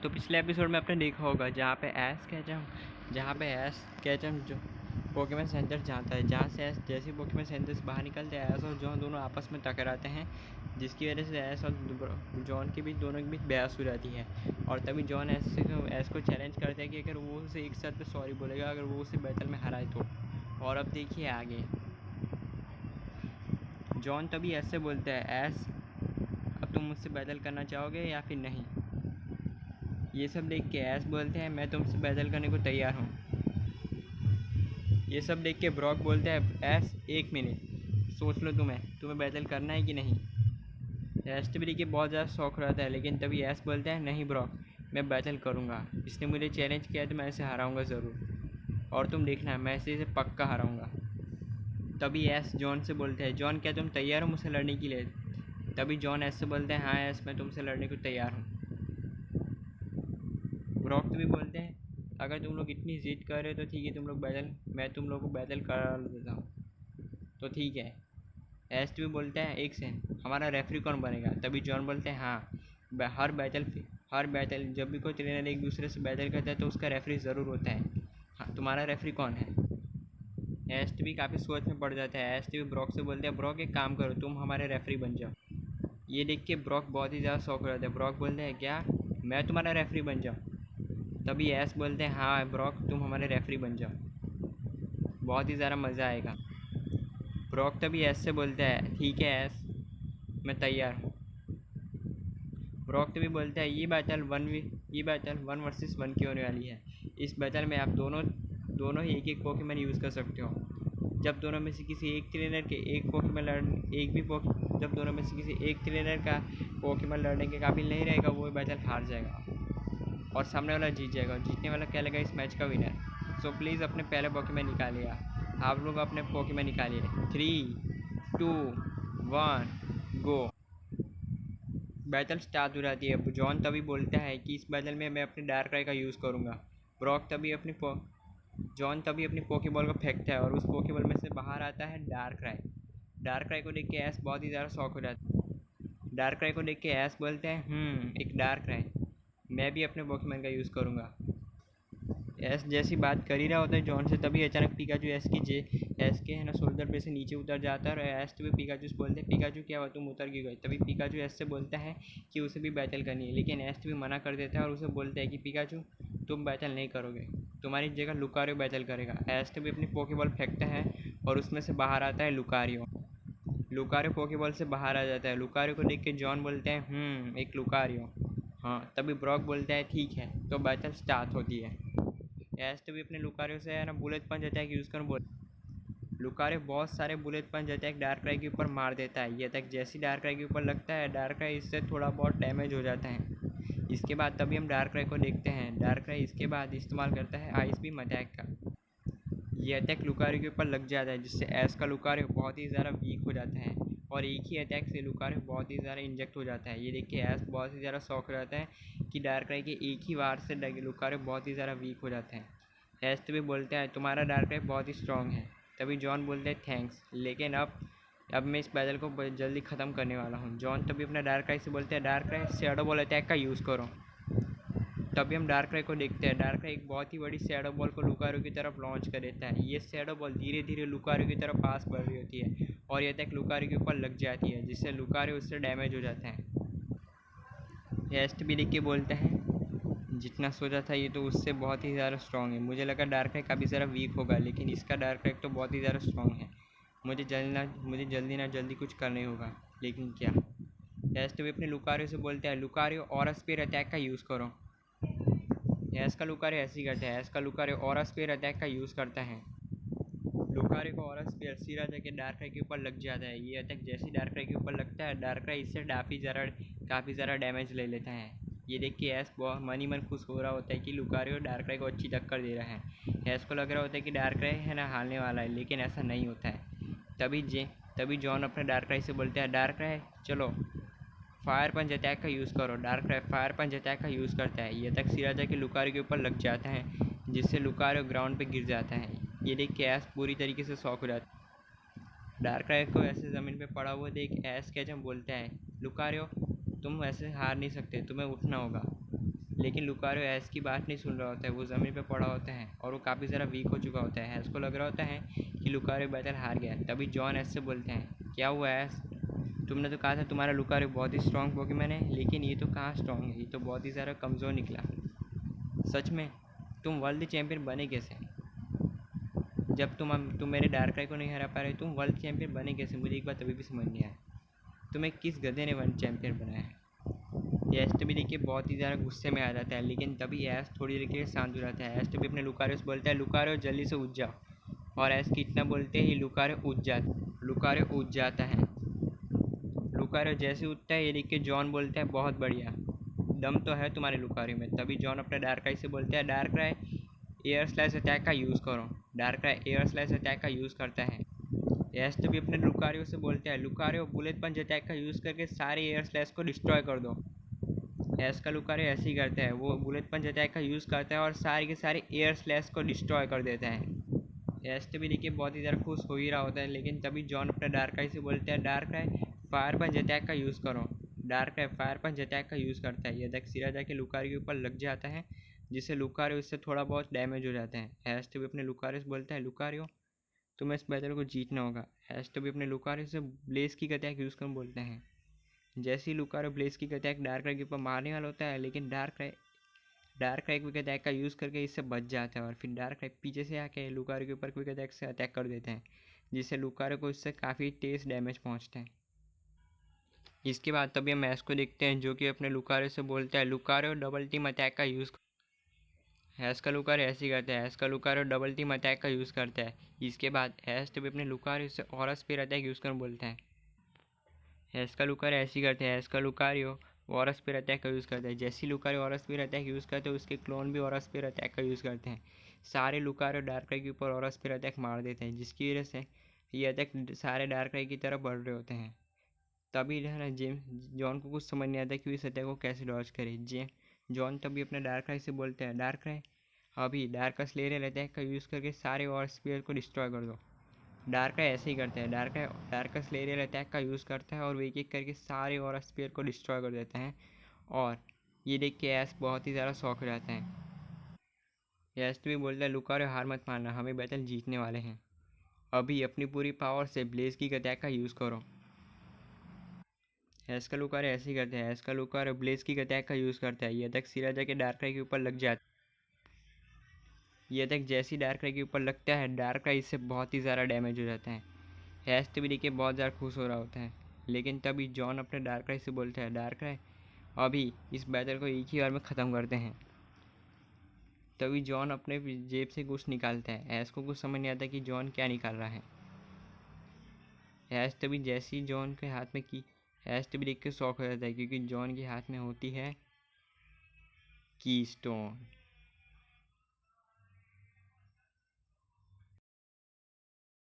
तो पिछले एपिसोड में आपने देखा होगा जहाँ पे ऐश कैचम जो पोकेमॉन सेंटर जाता है, जहाँ से ऐश जैसे ही पोकेमॉन सेंटर से बाहर निकलते हैं, ऐश और जॉन दोनों आपस में टकराते हैं, जिसकी वजह से ऐश और जॉन के बीच दोनों के बीच बहस हो जाती है। और तभी जॉन ऐश को चैलेंज करता है कि अगर वो उसे एक साथ पे सॉरी बोलेगा अगर वो उसे बैटल में हराए तो। और अब देखिए आगे जॉन तभी ऐश से बोलता है, ऐश अब तुम मुझसे बैटल करना चाहोगे या फिर नहीं। ये सब देख के ऐश बोलते हैं, मैं तुमसे बैटल करने को तैयार हूँ। ये सब देख के ब्रॉक बोलता है, ऐश 1 मिनट सोच लो तुम्हें बैटल करना है कि नहीं। ऐश तो भी देखिए बहुत ज़्यादा शौक रहता है, लेकिन तभी ऐश बोलता है, नहीं ब्रॉक मैं बैटल करूँगा, इसने मुझे चैलेंज किया है तो मैं इसे हराऊँगा ज़रूर, और तुम देखना मैं इसे पक्का हराऊँगा। तभी ऐश जॉन से बोलता है, जॉन क्या तुम तैयार हो मुझसे लड़ने के लिए। तभी जॉन ऐश से बोलते हैं, हाँ ऐश मैं तुमसे लड़ने को तैयार हूँ। ब्रॉक तो भी बोलते हैं, अगर तुम लोग इतनी जिद कर रहे हो तो ठीक है, मैं तुम लोग को बैटल करा देता हूँ, तो ठीक है। ऐश भी बोलते हैं, एक सेकंड हमारा रेफरी कौन बनेगा। तभी जॉन बोलते हैं, हाँ हर बैटल जब भी कोई ट्रेनर एक दूसरे से बैटल करता है तो उसका रेफरी ज़रूर होता है। हाँ तुम्हारा रेफरी कौन है। ऐश भी काफ़ी सोच में पड़ जाता है। ऐश भी ब्रॉक से बोलते हैं, ब्रॉक एक काम करो तुम हमारे रेफरी बन जाओ। ये देख के ब्रॉक बहुत ही ज़्यादा शौक हो जाता है। ब्रॉक बोलते हैं, क्या मैं तुम्हारा रेफरी बन जाऊँ। तभी ऐश बोलते हैं, हाँ ब्रॉक तुम हमारे रेफरी बन जाओ, बहुत ही ज़्यादा मज़ा आएगा। ब्रॉक तभी ऐश से बोलता है, ठीक है ऐश मैं तैयार हूँ। ब्रॉक तभी बोलता है, ये बैटल 1 वर्सेस 1 की होने वाली है। इस बैटल में आप दोनों ही एक पोकेमॉन यूज़ कर सकते हो। जब दोनों में से किसी एक ट्रेनर के जब दोनों में से किसी एक ट्रेनर का पोकेमॉन लड़ने के काबिल नहीं रहेगा वो बैटल हार जाएगा और सामने वाला जीत जाएगा। जीतने वाला क्या लगेगा इस मैच का विनर। सो प्लीज़ अपने पहले पोकेमॉन निकालिए। आप लोग अपने पोकेमॉन निकालिए। 3, 2, 1 गो। बैटल स्टार्ट हो जाती है। जॉन तभी बोलता है कि इस बैटल में मैं अपने डार्क राय का यूज़ करूँगा। ब्रॉक तभी जॉन तभी अपनी पोकेबॉल को फेंकता है और उस पोकेबॉल में से बाहर आता है डार्क राय। डार्क राय को देख के ऐश बहुत ही ज़्यादा शौक हो जाता है। डार्क राय को देख के ऐश बोलते हैं, एक डार्क राय, मैं भी अपने पोकेमॉन का यूज़ करूँगा। ऐश जैसी बात कर ही रहा होता है जॉन से, तभी अचानक पिकाचू ऐश के है ना शोल्डर पे से नीचे उतर जाता है और ऐश तभी पिकाचू से बोलते हैं, पिकाचू क्या हुआ तुम उतर क्यों गए। तभी पिकाचू ऐश से बोलता है कि उसे भी बैटल करनी है, लेकिन ऐश भी मना कर देता है और उसे बोलता है कि पिकाचू तुम बैटल नहीं करोगे, तुम्हारी जगह लुकारियो बैटल करेगा। ऐश भी अपनी पोकेबॉल फेंकता है और उसमें से बाहर आता है लुकारियो। लुकारियो पोकेबॉल से बाहर आ जाता है। लुकारियो को देख के जॉन बोलते हैं, एक लुकारियो। हाँ तभी ब्रॉक बोलता है, ठीक है, तो बैटल स्टार्ट होती है। ऐश भी अपने लुकारियो से है ना बुलेट पंच अटैक यूज़ कर बोल। लुकारियो बहुत सारे बुलेट पंच अटैक डार्क राय के ऊपर मार देता है। ये अटैक जैसी डार्क राय के ऊपर लगता है, डार्क राय इससे थोड़ा बहुत डैमेज हो जाता है। इसके बाद तभी हम डार्क राय को देखते हैं। डार्क राय इसके बाद इस्तेमाल करता है आइस बीम अटैक का। ये अटैक लुकारियो के ऊपर लग जाता है, जिससे ऐश का लुकारियो बहुत ही ज़्यादा वीक हो जाता है और एक ही अटैक से लुकारियो बहुत ही ज़्यादा इंजेक्ट हो जाता है। ये देख के ऐश बहुत ही ज़्यादा शौक रहता है कि डार्क राय के एक ही वार से लुकारियो बहुत ही ज़्यादा वीक हो जाता है। ऐश तभी बोलता है, तुम्हारा डार्क राय बहुत ही स्ट्रॉन्ग है। तभी जॉन बोलते हैं, थैंक्स, लेकिन अब मैं इस बैटल को जल्दी ख़त्म करने वाला हूँ। जॉन तभी अपना डार्क राय से बोलते हैं, डार्क राय शैडो बॉल अटैक का यूज़ करो। तभी हम डार्क राय को देखते हैं। डार्क राय एक बहुत ही बड़ी शैडो बॉल को लुकारियो की तरफ लॉन्च कर देता है। ये शैडो बॉल धीरे धीरे लुकारियो की तरफ पास बढ़ रही होती है और ये अटैक लुकारियो के ऊपर लग जाती है, जिससे लुकारियो उससे डैमेज हो जाता है। एस्ट भी देख के बोलता है, जितना सोचा था ये तो उससे बहुत ही ज़्यादा स्ट्रॉन्ग है। मुझे लगा डार्क राय काफ़ी ज़्यादा वीक होगा, लेकिन इसका डार्क राय तो बहुत ही ज़्यादा स्ट्रॉन्ग है। मुझे जल्दी ना जल्दी कुछ करना ही होगा, लेकिन क्या। एस्ट भी अपने लुकारियो से बोलता है, लुकारियो ऑरा स्पेयर अटैक का यूज़ करो। ऐश का लुकारियो ऐसे ही करता है। ऐश का लुकारियो ऑरा स्पेयर अटैक का यूज़ करता है। लुकारियो को ऑरा स्पेयर सीधा जाके डार्क राय के ऊपर लग जाता है। ये अटैक जैसे डार्क राय के ऊपर लगता है, डार्क राय इससे काफ़ी ज़्यादा डैमेज ले लेता है। ये देख के ऐश बहुत मन ही मन खुश हो रहा होता है कि लुकारियो डार्क राय को अच्छी टक्कर दे रहा है। ऐश को लग रहा होता है कि डार्क राय है ना हारने वाला है, लेकिन ऐसा नहीं होता है। तभी जॉन अपने डार्क राय से बोलते हैं, डार्क राय चलो फायर पंच अटैक का यूज़ करो। डार्क राय फायर पंच अटैक का यूज़ करता है। ये अटैक सीधा जाके लुकारियो के ऊपर लग जाता है, जिससे लुकारियो ग्राउंड पे गिर जाता है। ये देख के ऐश पूरी तरीके से शॉक हो जाता है। डार्क राय को ऐसे ज़मीन पे पड़ा हुआ देख ऐश कैचम बोलता है, लुकारियो तुम ऐसे हार नहीं सकते, तुम्हें उठना होगा। लेकिन लुकारियो ऐश की बात नहीं सुन रहा होता है, वो ज़मीन पे पड़ा होता है और वो काफ़ी ज़्यादा वीक हो चुका होता है। ऐश को लग रहा होता है कि लुकारियो बैटल हार गया। तभी जॉन ऐश से बोलते हैं, क्या हुआ ऐश, तुमने तो कहा था तुम्हारा लुकारियो बहुत ही स्ट्रॉन्ग पोकेमॉन है, लेकिन ये तो कहाँ स्ट्रॉन्ग है, ये तो बहुत ही ज़्यादा कमज़ोर निकला। सच में तुम वर्ल्ड चैम्पियन बने कैसे? जब तुम मेरे डार्कराई को नहीं हरा पा रहे, तुम वर्ल्ड चैम्पियन बने कैसे? मुझे एक बात अभी भी समझ नहीं आया, तुम्हें किस गधे ने वर्ल्ड चैम्पियन बनाया है? ऐश तो भी देखिए बहुत ही ज़्यादा गुस्से में आ जाता है, लेकिन तभी ऐश थोड़ी देर के लिए शांत हो जाता है। ऐश तो भी अपने लुकारियो से बोलता है, लुकारियो जल्दी से उठ जाओ। और ऐश की इतना बोलते ही लुकारियो उठ जाता है। लुकारियो जैसे उठता है ये देख के जॉन बोलता है, बहुत बढ़िया, दम तो है तुम्हारे लुकारियो में। तभी जॉन अपने डार्कराई से बोलता है, डार्कराई एयर स्लाइस अटैक का यूज़ करो। डार्कराई एयर स्लाइस अटैक का यूज़ करता है। ऐश तो भी अपने लुकारियो से बोलता है, लुकारियो बुलेट पंच अटैक का यूज़ करके सारे एयर स्लाइस को डिस्ट्रॉय कर दो। ऐश का लुकारियो ऐसे ही करता है, वो बुलेट पंच अटैक का यूज़ करता है और सारे के सारे एयर स्लैश को डिस्ट्रॉय कर देता है। ऐश तो भी देखिए बहुत ही ज़्यादा खुश हो ही रहा होता है, लेकिन तभी जॉन अपने डार्कराई से बोलता है, डार्कराई फायर पंच अटैक का यूज़ करो। डार्कराई फायर पंच अटैक का यूज़ करता है, यह तक सीधा जाके लुकारियो के ऊपर लग जाता है, जिससे लुकारियो इससे थोड़ा बहुत डैमेज हो जाता है। ऐश तो भी अपने लुकारियो से बोलता है, लुकारियो तुम्हें इस बैटल को जीतना होगा। ऐश तो भी अपने लुकारियो से ब्लेज की अटैक यूज़ कर बोलते हैं। जैसे ही लुकारियो ब्लेज की अटैक डार्कराई के ऊपर मारने वाला होता है, लेकिन डार्कराई क्विक अटैक का यूज़ करके इससे बच जाता है और फिर डार्कराई पीछे से आके लुकारियो के ऊपर क्विक अटैक से अटैक कर देते हैं, जिससे लुकारियो को इससे काफ़ी तेज डैमेज पहुंचता है। इसके बाद तभी हम ऐश को देखते हैं, जो कि अपने लुकारियो से बोलता है, लुकारियो डबल टीम अटैक का यूज़। ऐश का लुकारियो ऐसे ही करता है, ऐश का लुकारियो डबल टीम अटैक का यूज़ करता है। इसके बाद ऐश तभी अपने लुकारियो से ऑरा स्पीयर अटैक यूज़ कर बोलता है। ऐश का लुकारियो ऐसे ही करते हैं, ऐश का लुकारियो ऑरा स्पीयर अटैक का यूज़ करता है। जैसे ही Lucario aura spear attack use करते हैं, उसके क्लोन भी ऑरा स्पीयर अटैक का यूज़ करते हैं। सारे लुकारियो डार्कराई के ऊपर ऑरा स्पीयर अटैक मार देते हैं, जिसकी वजह से ये अटैक सारे डार्कराई की तरफ बढ़ रहे होते हैं। तभी जो है ना जॉन को कुछ समझ नहीं आता कि वो इस अटैक को कैसे डॉज करे। जॉन तभी अपने डार्कराई से बोलते हैं, डार्कराई अभी डार्क स्लेयर अटैक का यूज़ करके सारे ऑरा स्पीयर को डिस्ट्रॉय कर दो। डार्कराई ऐसे ही करता है, डार्क स्लेयर अटैक का यूज़ करता है और वो एक एक करके सारे और स्पेयर को डिस्ट्रॉय कर देता है। और ये देख के ऐश बहुत ही ज़्यादा शौक हो जाता है। ऐश तो भी बोलता है, लुकारियो हार मत मानना, हमें बैटल जीतने वाले हैं। अभी अपनी पूरी पावर से ब्लेज की अटैक का यूज़ करो। ऐश का लुकारियो ऐसे ही करते हैं, ऐश का लुकारियो ब्लेज की अटैक का यूज़ करता है। ये अटैक सीधा जाके डार्कराई के ऊपर लग जाता है। ये अटैक जैसे ही डार्कराई के ऊपर लगता है, डार्कराई इससे बहुत ही ज़्यादा डैमेज हो जाता है। ऐश तो भी देखिए बहुत ज़्यादा खुश हो रहा होता है, लेकिन तभी जॉन अपने डार्कराई से बोलता है, डार्कराई अभी इस बैटल को एक ही बार में ख़त्म करते हैं। तभी जॉन अपने जेब से कुछ निकालता है, ऐश को कुछ समझ नहीं आता कि जॉन क्या निकाल रहा है। ऐश तभी जैसे ही जॉन के हाथ में की ऐश तभी देख के शौक हो जाता है, क्योंकि जॉन के हाथ में होती है की स्टोन।